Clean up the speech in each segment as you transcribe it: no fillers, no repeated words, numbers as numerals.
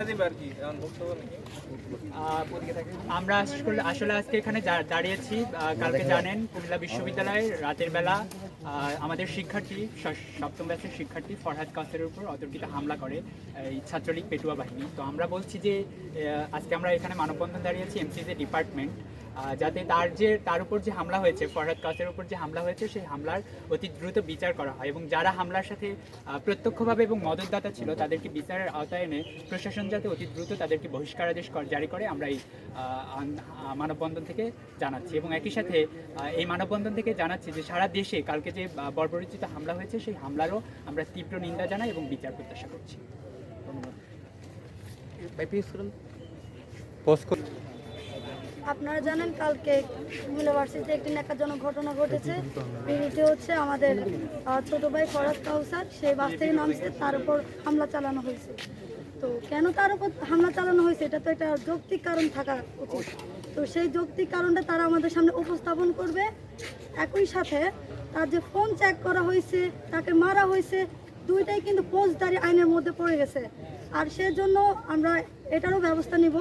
দিবে আর কি এখন বক্তব্য নাকি আমরা আসলে আজকে এখানে দাঁড়িয়েছি। কালকে জানেন কুমিল্লা বিশ্ববিদ্যালয়ের রাতের বেলা আমাদের শিক্ষার্থী সপ্তম ব্যাচের শিক্ষার্থী ফরহাদ কাউসারের উপর অতর্কিত হামলা করে এই ছাত্রলীগ পেটুয়া বাহিনী। তো আমরা বলছি যে আজকে আমরা এখানে মানববন্ধন দাঁড়িয়েছি এমসিসি ডিপার্টমেন্ট, যাতে তার উপর যে হামলা হয়েছে, ফরহাদ কাউসারের উপর যে হামলা হয়েছে, সেই হামলার অতি দ্রুত বিচার করা হয় এবং যারা হামলার সাথে প্রত্যক্ষভাবে এবং মদতদাতা ছিল তাদেরকে বিচারের আওতায় এনে প্রশাসন যাতে অতি দ্রুত তাদেরকে বহিষ্কারাদেশ জারি করে আমরা এই মানববন্ধন থেকে জানাচ্ছি। এবং একই সাথে এই মানববন্ধন থেকে জানাচ্ছি যে সারা দেশে কালকে যে বর্বরোচিত হামলা হয়েছে সেই হামলারও আমরা তীব্র নিন্দা জানাই এবং বিচার প্রত্যাশা করছি। আপনারা জানেন কালকে কুমিল্লা ভার্সিটিতে একটি ন্যাক্কারজনক ঘটনা ঘটেছে। এটি হচ্ছে আমাদের ছোট ভাই ফরহাদ কাউসার, সেই বাস থেকে নামছে, তার উপর হামলা চালানো হয়েছে। তো কেন তার উপর হামলা চালানো হয়েছে এটা তো একটা যৌক্তিক কারণ থাকা উচিত। তো সেই যৌক্তিক কারণটা তারা আমাদের সামনে উপস্থাপন করবে। একই সাথে তার যে ফোন চেক করা হয়েছে, তাকে মারা হয়েছে, দুইটাই কিন্তু ফৌজদারি আইনের মধ্যে পড়ে গেছে। আর সেজন্য আমরা এটারও ব্যবস্থা নিব।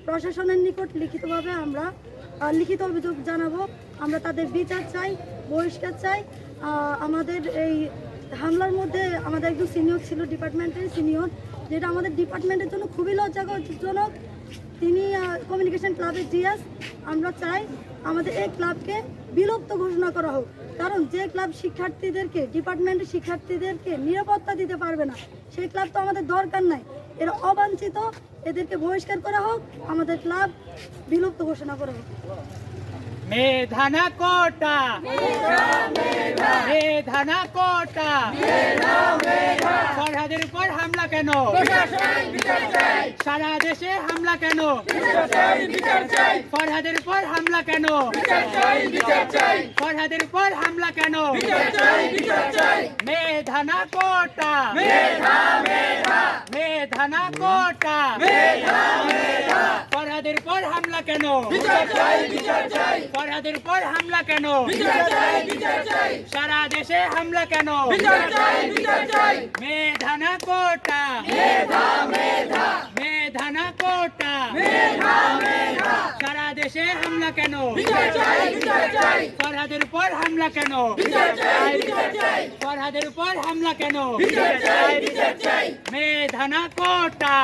প্রশাসনের নিকট লিখিতভাবে আমরা লিখিত অভিযোগ জানাবো। আমরা তাদের বিচার চাই, বহিষ্কার চাই। আমাদের এই হামলার মধ্যে আমাদের একজন সিনিয়র ছিল, ডিপার্টমেন্টের সিনিয়র, যেটা আমাদের ডিপার্টমেন্টের জন্য খুবই লজ্জাজনক। তিনি কমিউনিকেশন ক্লাবের জিএস। আমরা চাই আমাদের এই ক্লাবকে বিলুপ্ত ঘোষণা করা হোক, কারণ যে ক্লাব শিক্ষার্থীদেরকে, ডিপার্টমেন্টের শিক্ষার্থীদেরকে নিরাপত্তা দিতে পারবে না, সেই ক্লাব তো আমাদের দরকার নাই। এরা অবাঞ্ছিত, এদেরকে বহিষ্কার করা হোক, আমাদের ক্লাব বিলুপ্ত ঘোষণা করা হোক। মেধানা কোটা, মেধানা কোটা, ফরহাদের উপর হামলা কেন? সারা দেশে হামলা কেন? ফরহাদের উপর হামলা কেন? ফরহাদের উপর হামলা কেন? মেধানা কোটা, মেধানা কোটা, ফরহাদের উপর হামলা কেন? ফরহাদের উপর হামলা কেন? সারা দেশে হামলা কেন? মেধানা কোটা, মেধানা কোটা, সারা দেশে হামলা কেন? ফরহাদের উপর হামলা কেন? ফরহাদের উপর হামলা কেন? মেধানা কোটা,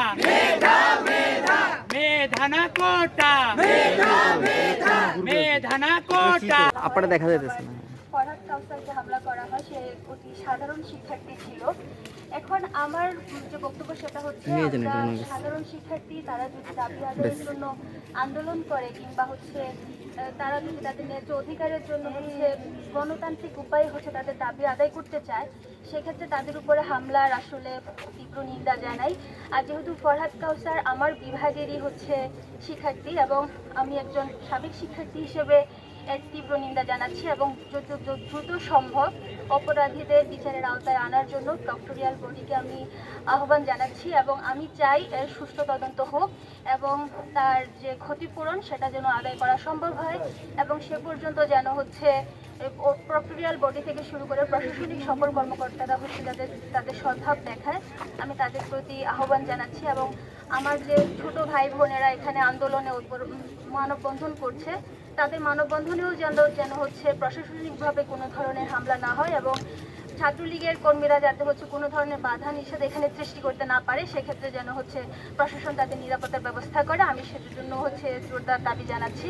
মেধানা কোটা, মেধানা কোটা। আপনারা দেখা যাইতেছে না। ফরহাদ কাউসারকে হামলা করা হয়, সে অতি সাধারণ শিক্ষার্থী ছিল। এখন আমার যে বক্তব্য সেটা হচ্ছে, সাধারণ শিক্ষার্থী তারা যদি দাবি আদায়ের জন্য আন্দোলন করে কিংবা হচ্ছে তারা যদি তাদের ন্যায্য অধিকারের জন্য হচ্ছে গণতান্ত্রিক উপায় হচ্ছে তাদের দাবি আদায় করতে চায়, সেক্ষেত্রে তাদের উপরে হামলার আসলে তীব্র নিন্দা জানাই। আর যেহেতু ফরহাদ কাউসার আমার বিভাগেরই হচ্ছে শিক্ষার্থী এবং আমি একজন সাবেক শিক্ষার্থী হিসেবে এর তীব্র নিন্দা জানাচ্ছি এবং যত দ্রুত সম্ভব অপরাধীদের বিচারের আওতায় আনার জন্য প্রক্টোরিয়াল বডিকে আমি আহ্বান জানাচ্ছি এবং আমি চাই এর সুষ্ঠু তদন্ত হোক এবং তার যে ক্ষতিপূরণ সেটা যেন আদায় করা সম্ভব হয় এবং সে পর্যন্ত যেন হচ্ছে প্রক্টোরিয়াল বডি থেকে শুরু করে প্রশাসনিক সকল কর্মকর্তারা হচ্ছে তাদের সদ্ভাব দেখায়, আমি তাদের প্রতি আহ্বান জানাচ্ছি। এবং আমার যে ছোট ভাই বোনেরা এখানে আন্দোলনে মানববন্ধন করছে, তাদের মানববন্ধনেও যেন হচ্ছে প্রশাসনিকভাবে কোনো ধরনের হামলা না হয় এবং ছাত্রলীগের কর্মীরা যাতে হচ্ছে কোনো ধরনের বাধা নিষেধ এখানে সৃষ্টি করতে না পারে, সেক্ষেত্রে যেন হচ্ছে প্রশাসন তাদের নিরাপত্তার ব্যবস্থা করে। আমি সেটার জন্য হচ্ছে জোরদার দাবি জানাচ্ছি।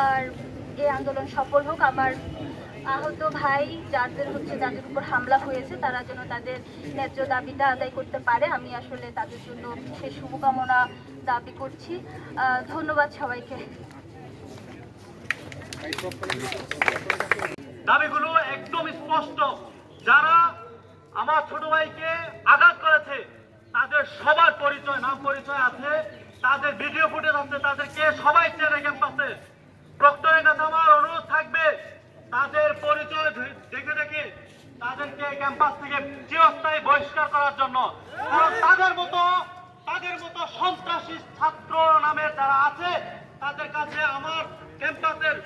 আর এই আন্দোলন সফল হোক। আমার আহত ভাই যাদের উপর হামলা হয়েছে তারা যেন তাদের ন্যায্য দাবিটা আদায় করতে পারে, আমি আসলে তাদের জন্য সেই শুভকামনা দাবি করছি। ধন্যবাদ সবাইকে। দাবিগুলো একদম স্পষ্ট। যারা আমার ছোট ভাইকে আঘাত করেছে তাদের সবার পরিচয়, নাম পরিচয় আছে, তাদের ভিডিও ফুটেজ আছে, তাদেরকে সবাই চেনে ক্যাম্পাসে। প্রক্টরের কাছে আমার অনুরোধ থাকবে তাদের পরিচয় দেখে দেখে তাদেরকে ক্যাম্পাস থেকে চিরস্থায়ী বহিষ্কার করার জন্য। কারণ তাদের মতো সন্ত্রাসী ছাত্র নামের যারা আছে তাদের কাছে আমার ক্যাম্পাসের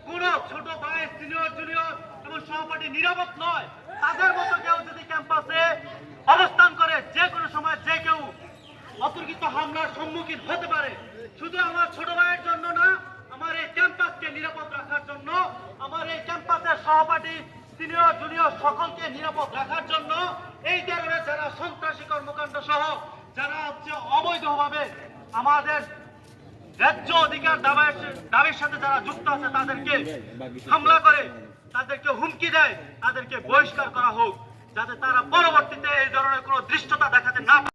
কোন ছোট ভাই, সিনিয়র, জুনিয়র এবং সহপাঠী নিরাপদ নয়। তাদের মতো কেউ যদি ক্যাম্পাসে অবস্থান করে যে কোনো সময় যে কেউ অতর্কিত হামলার সম্মুখীন হতে পারে। শুধু আমার ছোট ভাইয়ের জন্য না, আমার এই ক্যাম্পাসকে নিরাপদ রাখার জন্য, আমার এই ক্যাম্পাসের সহপাঠী সিনিয়র জুনিয়র সকলকে নিরাপদ রাখার জন্য এই ধরনের যারা সন্ত্রাসী কর্মকাণ্ড সহ যারা হচ্ছে অবৈধভাবে আমাদের ন্যায্য অধিকার দাবির সাথে যারা যুক্ত আছে তাদেরকে হামলা করে, তাদেরকে হুমকি দেয়, তাদেরকে বহিষ্কার করা হোক, যাতে তারা পরবর্তীতে এই ধরনের কোনো দৃশ্যতা দেখাতে না পারে।